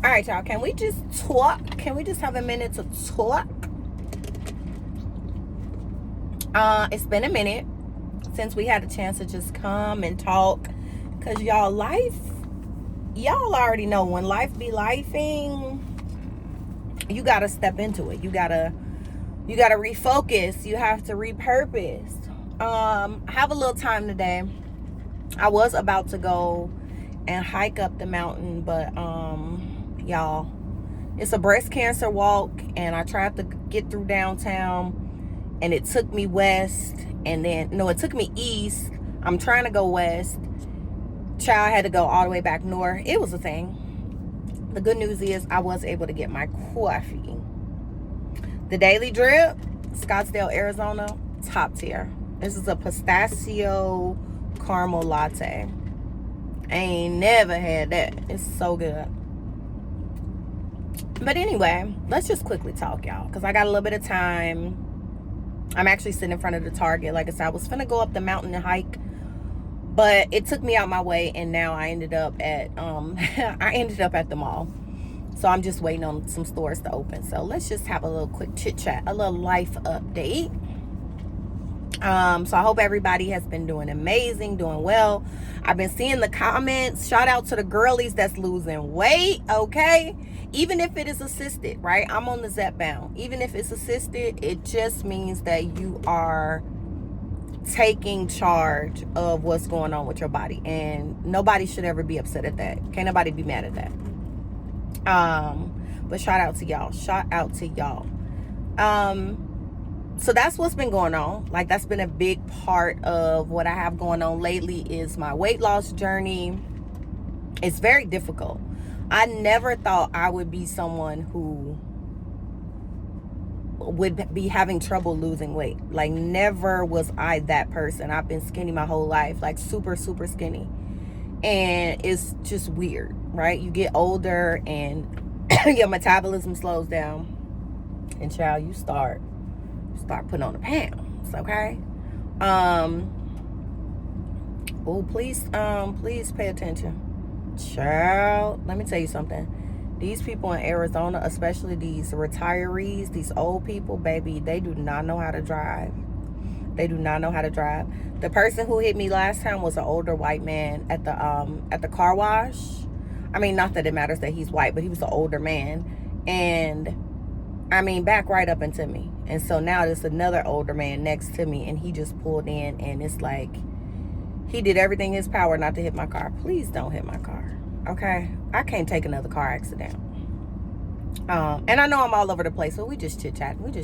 All right, y'all. Can we just talk? Can we just have a minute to talk? It's been a minute since we had a chance to just come and talk. Cause y'all already know when life be lifing, you gotta step into it. You gotta refocus. You have to repurpose. Have a little time today. I was about to go and hike up the mountain, but y'all, it's a breast cancer walk, and I tried to get through downtown, and it took me west, and then no, it took me east. I'm trying to go west. Child, had to go all the way back north. It was a thing. The good news is I was able to get my coffee. The Daily Drip, Scottsdale, Arizona, top tier. This is a pistachio caramel latte. I ain't never had that. It's so good. But anyway, let's just quickly talk, y'all, because I got a little bit of time. I'm actually sitting in front of the Target. Like I said, I was finna go up the mountain and hike, but it took me out my way, and now I ended up at the mall. So I'm just waiting on some stores to open. So let's just have a little quick chit chat, a little life update. So I hope everybody has been doing amazing, doing well. I've been seeing the comments. Shout out to the girlies that's losing weight, okay? Even if it is assisted, right? I'm on the Zepbound. Even if it's assisted, it just means that you are taking charge of what's going on with your body. And nobody should ever be upset at that. Can't nobody be mad at that. But shout out to y'all. Shout out to y'all. So that's what's been going on. Like, that's been a big part of what I have going on lately is my weight loss journey. It's very difficult. I never thought I would be someone who would be having trouble losing weight. Like, never was I that person. I've been skinny my whole life, like super, super skinny. And it's just weird, right? You get older and your metabolism slows down. And child, you start putting on the pounds, okay? Please pay attention. Child, let me tell you something. These people in Arizona, especially these retirees, these old people, baby, they do not know how to drive. They do not know how to drive. The person who hit me last time was an older white man at the car wash. I mean, not that it matters that he's white, but he was an older man. And I mean, back right up into me. And so now there's another older man next to me, and he just pulled in, and it's like he did everything in his power not to hit my car. Please don't hit my car, okay? I can't take another car accident. And I know I'm all over the place, but we just chit-chat. What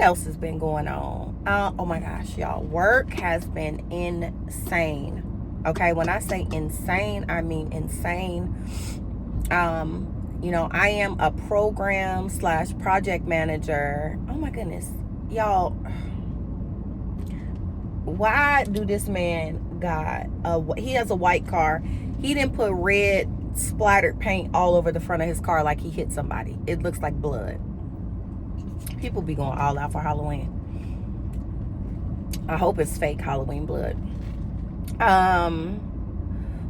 else has been going on? Oh my gosh, y'all. Work has been insane. Okay, when I say insane, I mean insane. You know, I am a program / project manager. Oh my goodness, y'all. Why do this man he has a white car. He didn't put red splattered paint all over the front of his car like he hit somebody. It looks like blood. People be going all out for Halloween. I hope it's fake Halloween blood.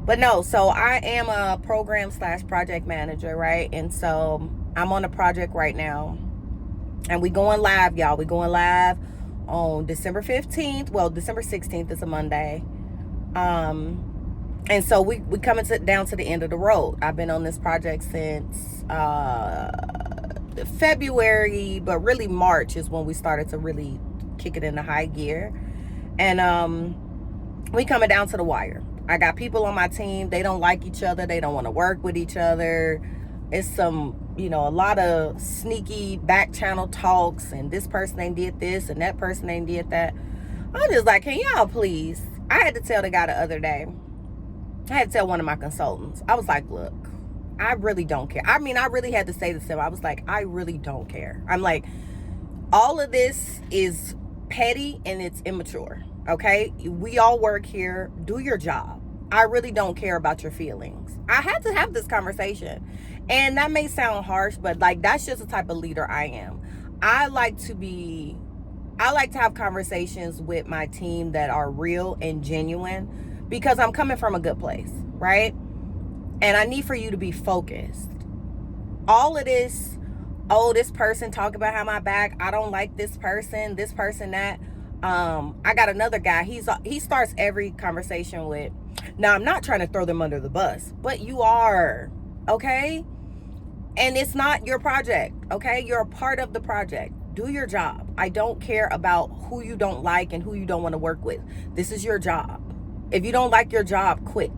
But no, so I am a program / project manager, right? And so I'm on a project right now, and we going live, y'all. We going live on December 15th. Well, December 16th is a Monday. And so we coming down to the end of the road. I've been on this project since February, but really March is when we started to really kick it into high gear. And we coming down to the wire. I got people on my team. They don't like each other. They don't want to work with each other. It's some, a lot of sneaky back channel talks, and this person ain't did this and that person ain't did that. I'm just like, can y'all please? I had to tell the guy the other day. I had to tell one of my consultants. I was like, look, I really don't care. I mean, I really had to say this to him. I was like, I really don't care. I'm like, all of this is petty and it's immature. Okay? We all work here. Do your job. I really don't care about your feelings. I had to have this conversation. And that may sound harsh, but like, that's just the type of leader I am. I like to have conversations with my team that are real and genuine, because I'm coming from a good place, right? And I need for you to be focused. All of this, oh, this person talk about how my back, I don't like this person that. I got another guy, he starts every conversation with, now I'm not trying to throw them under the bus, but you are, okay? And it's not your project, okay? You're a part of the project. Do your job. I don't care about who you don't like and who you don't want to work with. This is your job. If you don't like your job, quit.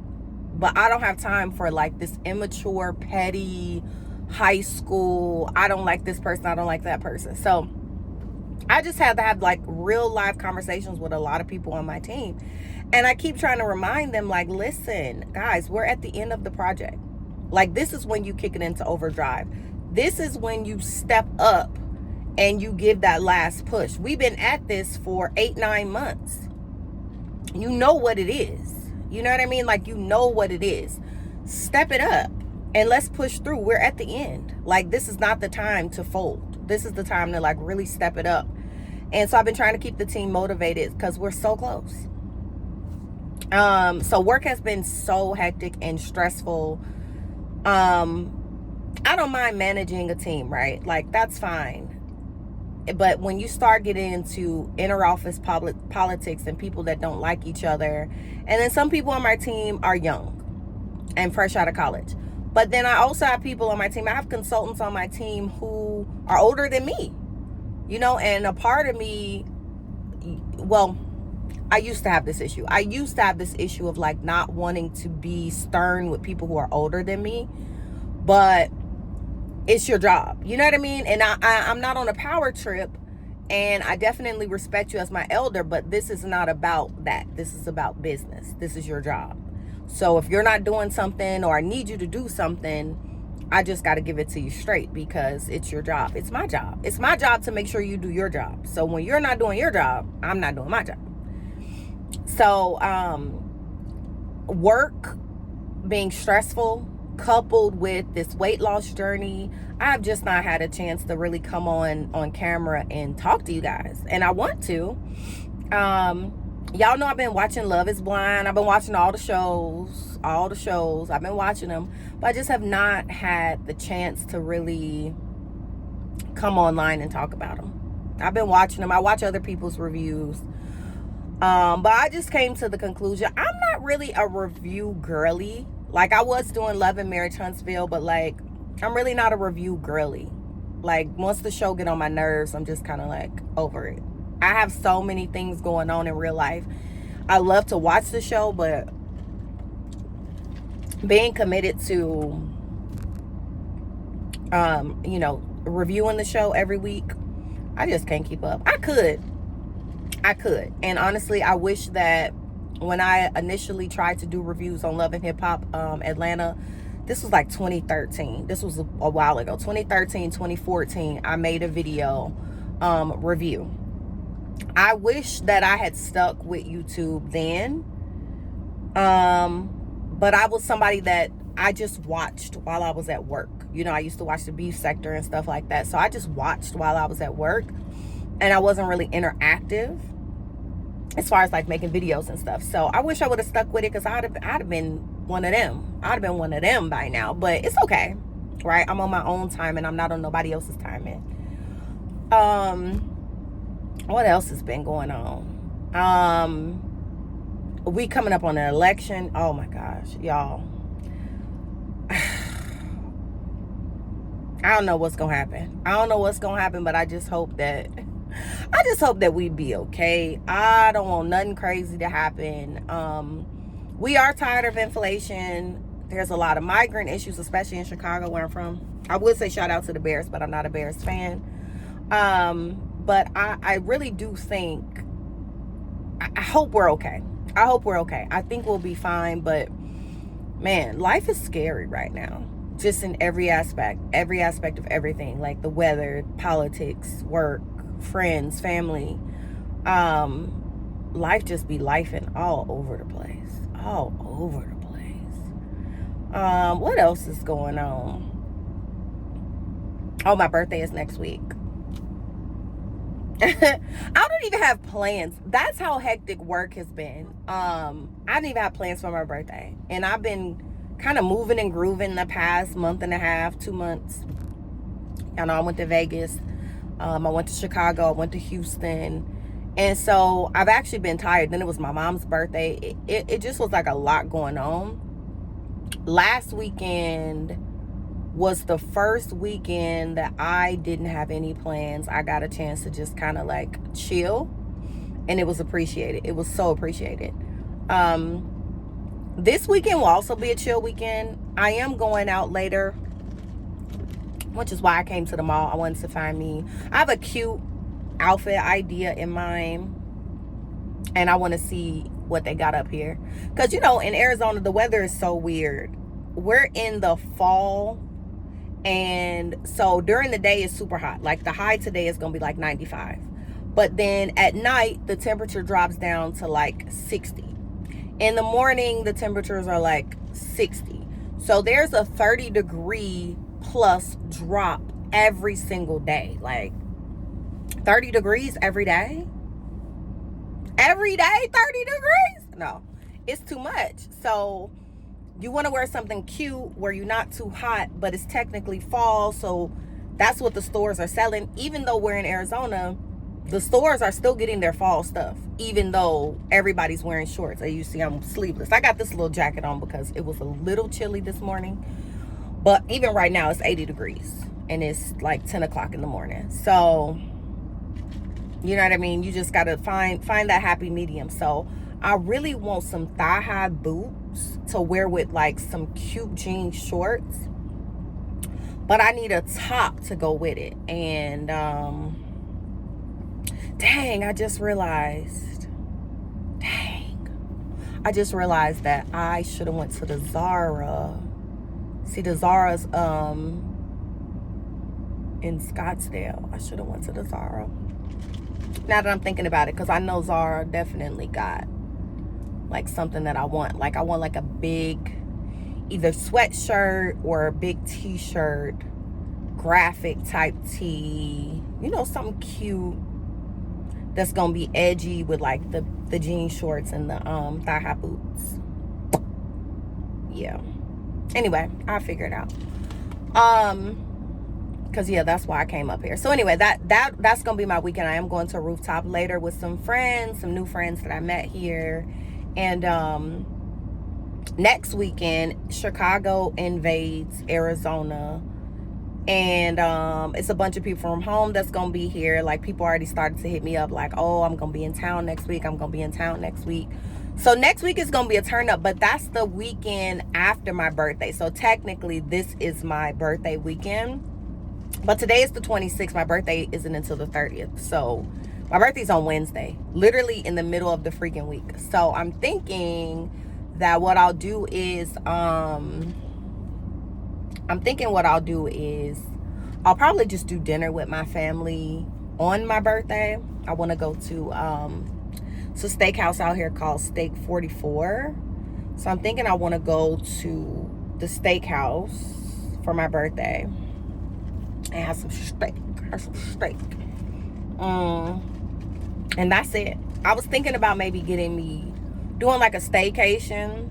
But I don't have time for like this immature, petty, high school, I don't like this person, I don't like that person. So I just had to have like real live conversations with a lot of people on my team. And I keep trying to remind them, like, listen, guys, we're at the end of the project. Like, this is when you kick it into overdrive. This is when you step up and you give that last push. We've been at this for 8-9 months. You know what it is. You know what I mean? Like, you know what it is. Step it up and let's push through. We're at the end. Like, this is not the time to fold. This is the time to like really step it up. And so I've been trying to keep the team motivated because we're so close. So work has been so hectic and stressful. I don't mind managing a team, right? Like, that's fine. But when you start getting into inter-office politics and people that don't like each other, and then some people on my team are young and fresh out of college. But then I also have people on my team, I have consultants on my team who are older than me, you know, and a part of me, well, I used to have this issue. I used to have this issue of like not wanting to be stern with people who are older than me, but it's your job. You know what I mean? And I'm not on a power trip, and I definitely respect you as my elder, but this is not about that. This is about business. This is your job. So if you're not doing something or I need you to do something, I just got to give it to you straight because it's your job. It's my job. It's my job to make sure you do your job. So when you're not doing your job, I'm not doing my job. So work being stressful coupled with this weight loss journey, I've just not had a chance to really come on camera and talk to you guys. And I want to. Y'all know I've been watching Love is Blind. I've been watching all the shows. I've been watching them. But I just have not had the chance to really come online and talk about them. I've been watching them. I watch other people's reviews. But I just came to the conclusion, I'm not really a review girly. Like, I was doing Love and Marriage Huntsville, but like, I'm really not a review girly. Like, once the show get on my nerves, I'm just kind of like over it. I have so many things going on in real life. I love to watch the show, but being committed to, you know, reviewing the show every week, I just can't keep up. I could. And honestly, I wish that when I initially tried to do reviews on Love and Hip Hop Atlanta, this was like 2013. This was a while ago. 2013, 2014, I made a video review. I wish that I had stuck with YouTube then. But I was somebody that I just watched while I was at work. You know, I used to watch the Beef Sector and stuff like that. So I just watched while I was at work. And I wasn't really interactive as far as like making videos and stuff. So I wish I would have stuck with it because I'd have been one of them. I'd have been one of them by now. But it's okay, right? I'm on my own time and I'm not on nobody else's timing. What else has been going on? We coming up on an election. Oh my gosh, y'all. I don't know what's gonna happen. But I just hope that we be okay. I don't want nothing crazy to happen. We are tired of inflation. There's a lot of migrant issues, especially in Chicago, where I'm from. I would say shout out to the Bears, but I'm not a Bears fan. But I really do think, I hope we're okay. I think we'll be fine, but man, life is scary right now. Just in every aspect of everything, like the weather, politics, work, friends, family. Life just be lifing all over the place. What else is going on? Oh, my birthday is next week. I don't even have plans. That's how hectic work has been. I didn't even have plans for my birthday. And I've been kind of moving and grooving the past month and a half, 2 months. Y'all know I went to Vegas. I went to Chicago. I went to Houston. And so I've actually been tired. Then it was my mom's birthday. It just was like a lot going on. Last weekend was the first weekend that I didn't have any plans. I got a chance to just kind of like chill, and it was appreciated. It was so appreciated. This weekend will also be a chill weekend. I am going out later, which is why I came to the mall. I wanted to find me, I have a cute outfit idea in mind, and I want to see what they got up here, because you know, in Arizona the weather is so weird. We're in the fall, and so during the day it's super hot. Like the high today is gonna be like 95, but then at night the temperature drops down to like 60. In the morning the temperatures are like 60. So there's a 30-degree plus drop every single day. Like 30 degrees every day. Every day 30 degrees. No, it's too much. So you want to wear something cute where you're not too hot, but it's technically fall. So that's what the stores are selling. Even though we're in Arizona, the stores are still getting their fall stuff, even though everybody's wearing shorts. As you see, I'm sleeveless. I got this little jacket on because it was a little chilly this morning. But even right now, it's 80 degrees. And it's like 10 o'clock in the morning. So, you know what I mean? You just got to find that happy medium. So, I really want some thigh-high boots to wear with like some cute jean shorts. But I need a top to go with it. And, dang, I just realized that I should have went to the Zara. See, the Zara's in Scottsdale. I should have went to the Zara. Now that I'm thinking about it, because I know Zara definitely got like something that I want. Like I want like a big either sweatshirt or a big t-shirt, graphic type tee. You know, something cute that's gonna be edgy with like the jean shorts and the thigh-high boots. Yeah. Anyway, I'll figure it out. Because yeah, that's why I came up here. So anyway, that's gonna be my weekend. I am going to a rooftop later with some friends, some new friends that I met here. And next weekend, Chicago invades Arizona. And it's a bunch of people from home that's gonna be here. Like people already started to hit me up like, oh, I'm gonna be in town next week. I'm gonna be in town next week. So next week is gonna be a turn up, but that's the weekend after my birthday. So technically this is my birthday weekend. But today is the 26th. My birthday isn't until the 30th. So my birthday's on Wednesday, literally in the middle of the freaking week. So I'm thinking that what I'll do is I'll probably just do dinner with my family on my birthday. I want to go to it's a steakhouse out here called Steak 44. So I'm thinking I want to go to the steakhouse for my birthday and have some steak. And that's it. I was thinking about maybe doing like a staycation,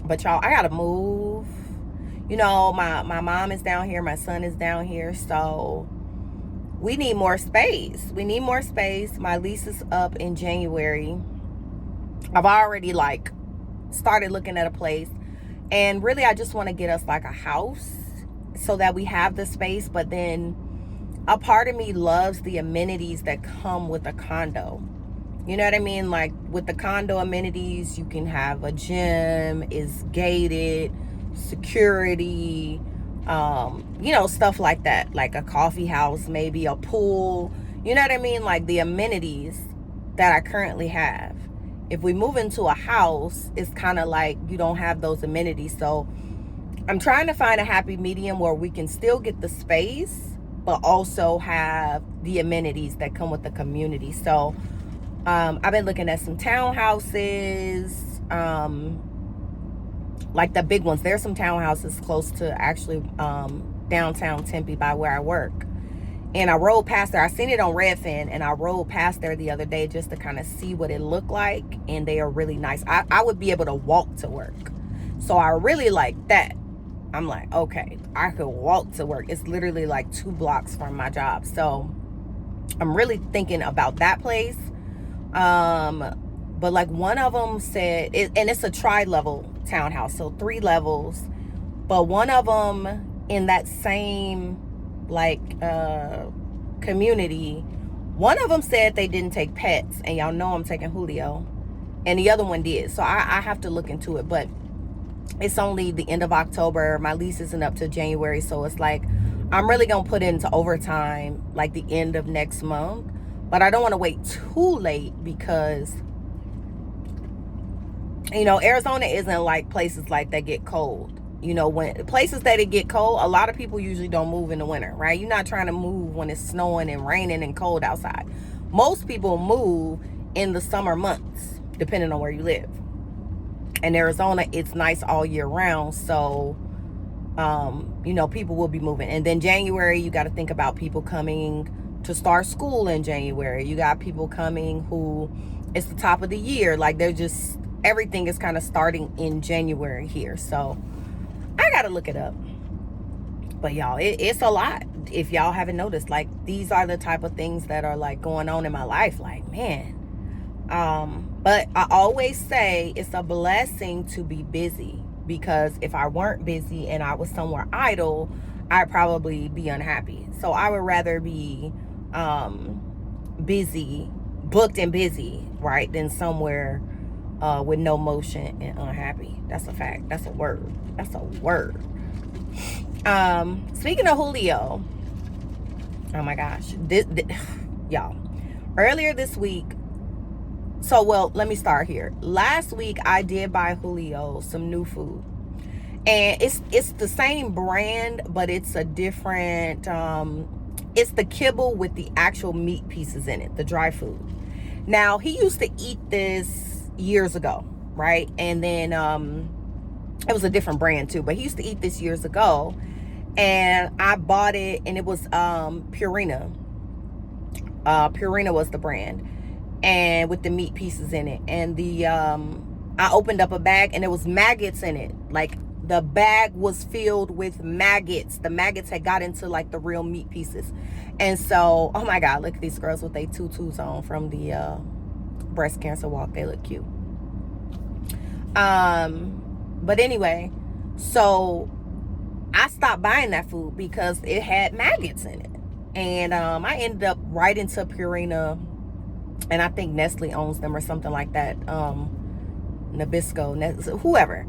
but y'all, I gotta move. You know, my mom is down here, my son is down here, so we need more space. My lease is up in January. I've already like started looking at a place, and really I just want to get us like a house so that we have the space. But then a part of me loves the amenities that come with a condo. You know what I mean? Like with the condo amenities, you can have a gym, is gated, security, you know, stuff like that, like a coffee house, maybe a pool. You know what I mean? Like the amenities that I currently have. If we move into a house, it's kind of like you don't have those amenities. So I'm trying to find a happy medium where we can still get the space but also have the amenities that come with the community. So I've been looking at some townhouses, like the big ones. There's some townhouses close to actually downtown Tempe by where I work. And I rode past there. I seen it on Redfin, and I rode past there the other day just to kind of see what it looked like. And they are really nice. I would be able to walk to work. So I really like that. I'm like, okay, I could walk to work. It's literally like 2 blocks from my job. So I'm really thinking about that place. But like one of them said, and it's a tri-level townhouse, so 3 levels. But one of them in that same like community, one of them said they didn't take pets, and y'all know I'm taking Julio, and the other one did. So I have to look into it, but it's only the end of October. My lease isn't up to January, so it's like I'm really gonna put into overtime like the end of next month. But I don't want to wait too late because, you know, Arizona isn't like places like that get cold. You know, when places that it get cold, a lot of people usually don't move in the winter, right? You're not trying to move when it's snowing and raining and cold outside. Most people move in the summer months, depending on where you live. In Arizona, it's nice all year round, so you know, people will be moving. And then January, you got to think about people coming to start school in January. You got people coming who it's the top of the year, like they're just, everything is kind of starting in January here. So I gotta look it up. But y'all, it's a lot. If y'all haven't noticed, like these are the type of things that are like going on in my life. Like, man. But I always say it's a blessing to be busy, because if I weren't busy and I was somewhere idle, I'd probably be unhappy. So I would rather be busy, booked and busy, right, than somewhere with no motion and unhappy. That's a fact. That's a word. That's a word. Speaking of Julio, oh my gosh, y'all, earlier this week, so well, let me start here. Last week I did buy Julio some new food, and it's the same brand, but it's a different it's the kibble with the actual meat pieces in it, the dry food. Now, he used to eat this years ago, right? And then it was a different brand too, but he used to eat this years ago, and I bought it, and it was Purina. Purina was the brand, and with the meat pieces in it. And the I opened up a bag, and there was maggots in it. Like, the bag was filled with maggots. The maggots had got into like the real meat pieces. And so, oh my God, look at these girls with their tutus on from the breast cancer walk. They look cute. But anyway, so I stopped buying that food because it had maggots in it. And I ended up writing to Purina, and I think Nestle owns them or something like that. Nabisco, whoever.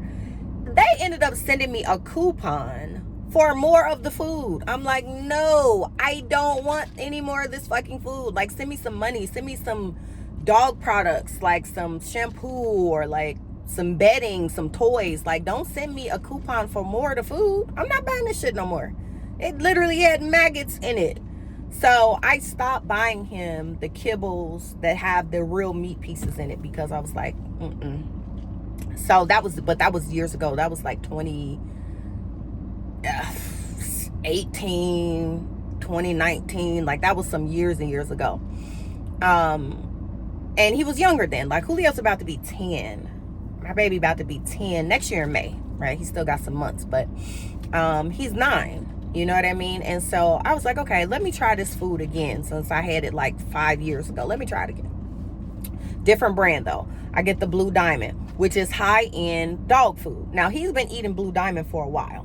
They ended up sending me a coupon for more of the food. I'm like, no, I don't want any more of this fucking food. Like, send me some money. Send me some dog products, like some shampoo or like some bedding, some toys. Like, don't send me a coupon for more of the food. I'm not buying this shit no more. It literally had maggots in it. So I stopped buying him the kibbles that have the real meat pieces in it, because I was like, So that was years ago. That was like 2018, 2019. Like, that was some years and years ago. And he was younger then. Like, Julio's about to be 10. My baby about to be 10 next year in May, right? He still got some months, but he's 9. You know what I mean? And so I was like, okay, let me try this food again, since I had it like 5 years ago. Let me try it again. Different brand though. I get the Blue Diamond, which is high-end dog food. Now, he's been eating Blue Diamond for a while.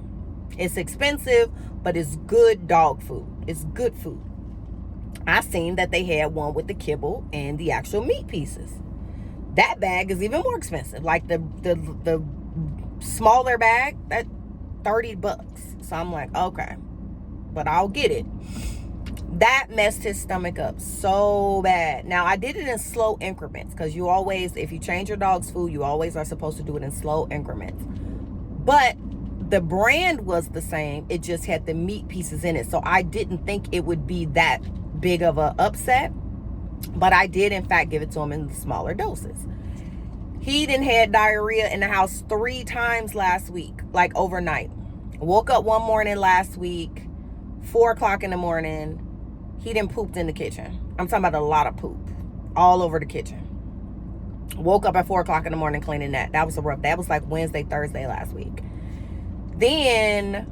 It's expensive, but it's good dog food. It's good food. I seen that they had one with the kibble and the actual meat pieces. That bag is even more expensive. Like the smaller bag, that $30. So I'm like, okay, but I'll get it. That messed his stomach up so bad. Now, I did it in slow increments, because you always, if you change your dog's food, you always are supposed to do it in slow increments. But the brand was the same. It just had the meat pieces in it. So I didn't think it would be that big of a upset. But I did, in fact, give it to him in smaller doses. He done had diarrhea in the house 3 times last week, like overnight. Woke up one morning last week, 4 o'clock in the morning. He done pooped in the kitchen. I'm talking about a lot of poop all over the kitchen. Woke up at 4 o'clock in the morning cleaning that. That was a rough. That was like Wednesday, Thursday last week. Then,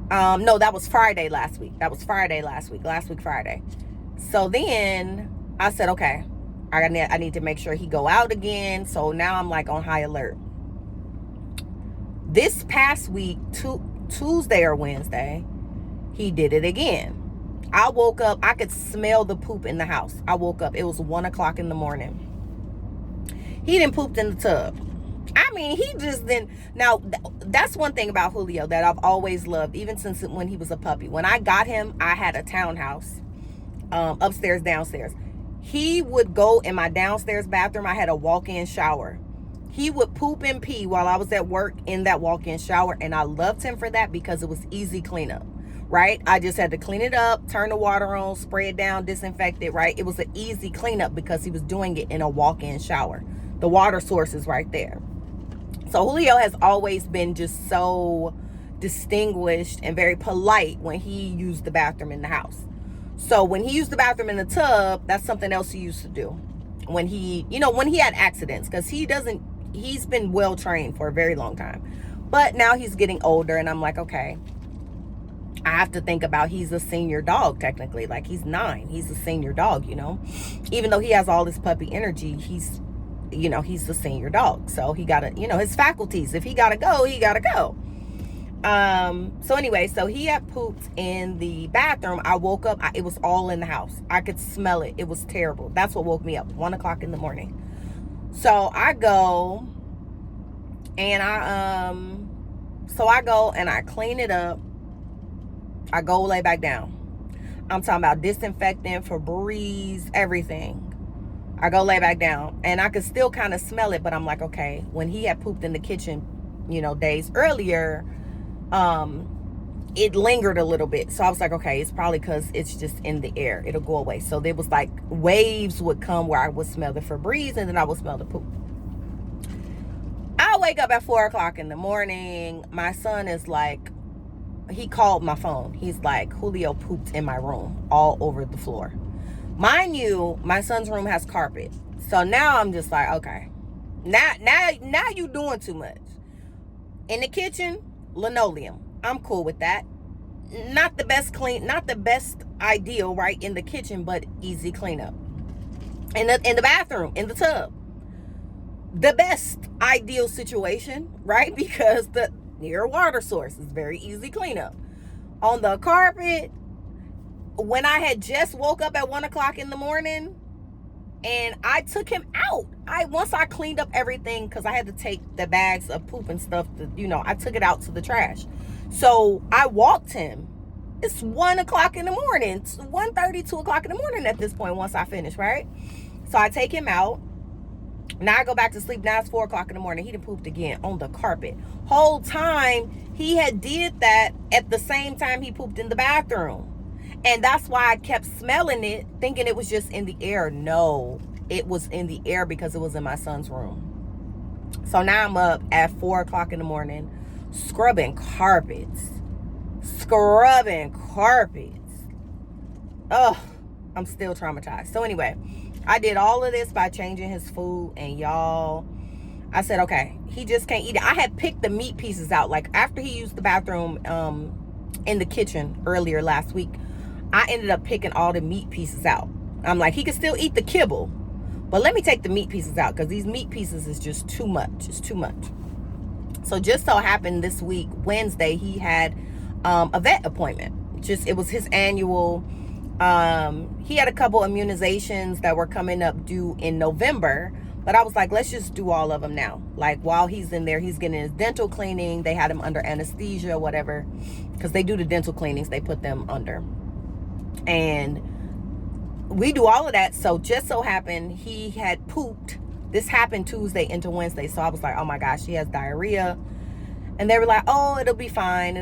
no, that was Friday last week. Last week Friday. So then I said, okay, I need to make sure he go out again. So now I'm like on high alert. This past week, Tuesday or Wednesday, he did it again. I woke up, I could smell the poop in the house. I woke up, it was 1 o'clock in the morning. He didn't poop in the tub. I mean, he just didn't. Now, that's one thing about Julio that I've always loved, even since when he was a puppy. When I got him, I had a townhouse, upstairs, downstairs. He would go in my downstairs bathroom. I had a walk-in shower. He would poop and pee while I was at work in that walk-in shower, and I loved him for that because it was easy cleanup, right? I just had to clean it up, turn the water on, spray it down, disinfect it, right? It was an easy cleanup because he was doing it in a walk-in shower. The water source is right there. So Julio has always been just so distinguished and very polite when he used the bathroom in the house. So when he used the bathroom in the tub, that's something else he used to do. When he had accidents, because he's been well trained for a very long time. But now he's getting older, and I'm like, okay, I have to think about, he's a senior dog technically. Like, he's 9. He's a senior dog, Even though he has all this puppy energy, he's the senior dog. So he gotta, his faculties, if he gotta go, he gotta go. So anyway, so he had pooped in the bathroom. I woke up, it was all in the house. I could smell it. It was terrible. That's what woke me up, 1 o'clock in the morning. So I go and I clean it up. I go lay back down. I'm talking about disinfectant, Febreze, everything. I go lay back down, and I could still kind of smell it, but I'm like, okay, when he had pooped in the kitchen, days earlier, it lingered a little bit. So I was like, okay, it's probably because it's just in the air. It'll go away. So there was like waves would come where I would smell the Febreze, and then I would smell the poop. I wake up at 4 o'clock in the morning. My son is like, he called my phone. He's like, Julio pooped in my room all over the floor. Mind you, my son's room has carpet. So now I'm just like, okay, now you doing too much. In the kitchen, linoleum. I'm cool with that. Not the best ideal, right, in the kitchen, but easy cleanup. In the bathroom, in the tub. The best ideal situation, right? Because the near water source is very easy cleanup. On the carpet, when I had just woke up at 1 o'clock in the morning, and I took him out. Once I cleaned up everything, because I had to take the bags of poop and stuff, I took it out to the trash. So I walked him. It's 1 o'clock in the morning. It's 1:30, 2 o'clock in the morning at this point once I finish, right? So I take him out. Now I go back to sleep. Now it's 4 o'clock in the morning. He done pooped again on the carpet. Whole time he had did that at the same time he pooped in the bathroom. And that's why I kept smelling it, thinking it was just in the air. No, it was in the air because it was in my son's room. So now I'm up at 4 o'clock in the morning, scrubbing carpets. Oh, I'm still traumatized. So anyway, I did all of this by changing his food, and y'all, I said, okay, he just can't eat it. I had picked the meat pieces out. Like, after he used the bathroom in the kitchen earlier last week, I ended up picking all the meat pieces out. I'm like, he can still eat the kibble, but let me take the meat pieces out, because these meat pieces is just too much. It's too much. So just so happened this week, Wednesday, he had a vet appointment. It was his annual. He had a couple immunizations that were coming up due in November, but I was like, let's just do all of them now. Like, while he's in there, he's getting his dental cleaning. They had him under anesthesia, whatever, because they do the dental cleanings. They put them under. And we do all of that. So just so happened he had pooped. This happened Tuesday into Wednesday. So I was like, oh my gosh, he has diarrhea. And they were like, oh, it'll be fine.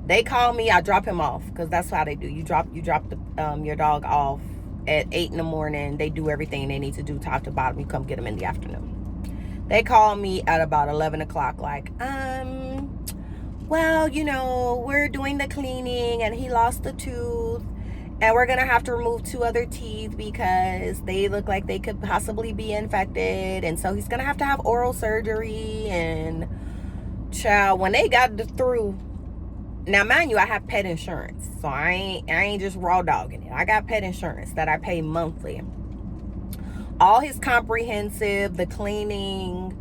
They call me. I drop him off, because that's how they do. You drop your dog off at 8 in the morning. They do everything they need to do top to bottom. You come get them in the afternoon. They call me at about 11 o'clock like, well, we're doing the cleaning, and he lost a tooth, And we're gonna have to remove 2 other teeth because they look like they could possibly be infected. And so he's gonna have to have oral surgery. And child, when they got through, now mind you, I have pet insurance, so I ain't just raw dogging it. I got pet insurance that I pay monthly. All his comprehensive, the cleaning,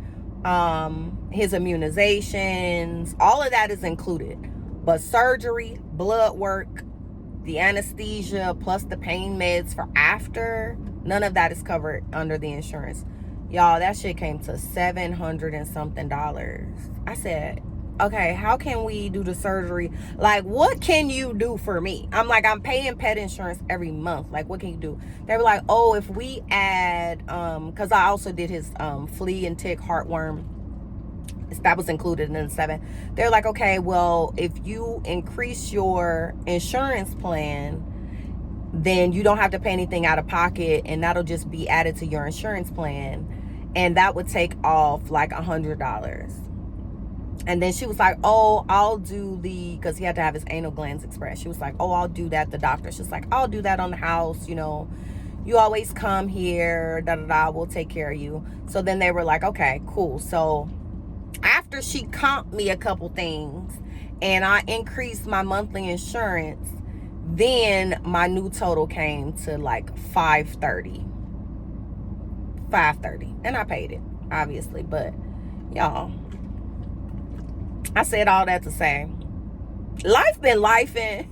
his immunizations, all of that is included. But surgery, blood work, the anesthesia, plus the pain meds for after, none of that is covered under the insurance. Y'all, that shit came to $700 and something. I said, okay, how can we do the surgery? Like, what can you do for me? I'm like, I'm paying pet insurance every month. Like, what can you do? They were like, oh, if we add, because I also did his flea and tick, heartworm, that was included in the 7. They're like, okay, well, if you increase your insurance plan, then you don't have to pay anything out of pocket, and that'll just be added to your insurance plan, and that would take off like $100. And then she was like, oh, I'll do because he had to have his anal glands expressed. She was like, oh, I'll do that. The doctor, she's like, I'll do that on the house, you know, you always come here, da da da, we'll take care of you. So then they were like, okay, cool. So after she comped me a couple things and I increased my monthly insurance, then my new total came to like $530. And I paid it, obviously. But y'all, I said all that to say, life been lifing.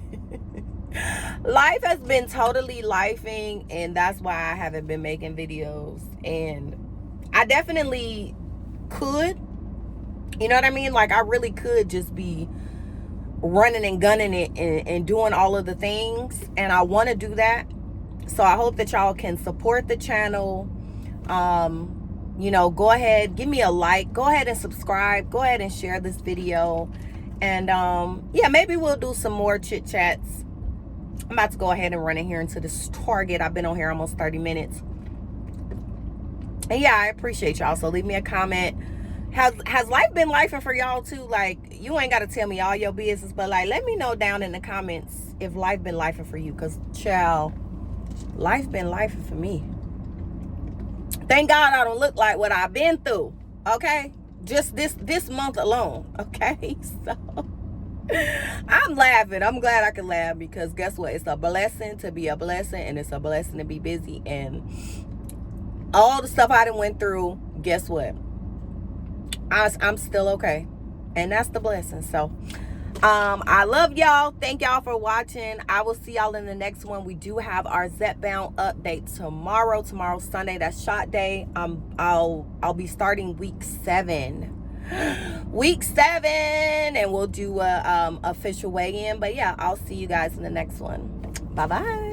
Life has been totally lifing, and that's why I haven't been making videos. And I definitely could, you know what I mean? Like, I really could just be running and gunning it and doing all of the things, and I want to do that. So I hope that y'all can support the channel. You know, go ahead, give me a like, go ahead and subscribe, go ahead and share this video. And yeah, maybe we'll do some more chit chats. I'm about to go ahead and run in here into this Target. I've been on here almost 30 minutes. And yeah, I appreciate y'all. So leave me a comment. Has life been lifing for y'all too? Like, you ain't got to tell me all your business, but like, let me know down in the comments if life been lifing for you. Because child, life been lifing for me. Thank God I don't look like what I've been through. Okay, just this month alone. Okay, so I'm laughing. I'm glad I can laugh, because guess what? It's a blessing to be a blessing, and it's a blessing to be busy. And all the stuff I done went through, guess what? I'm still okay, and that's the blessing. So I love y'all. Thank y'all for watching. I will see y'all in the next one. We do have our Zepbound update tomorrow. Tomorrow's Sunday. That's shot day. I'll be starting week 7. Week 7, and we'll do a official weigh-in. But yeah, I'll see you guys in the next one. Bye bye.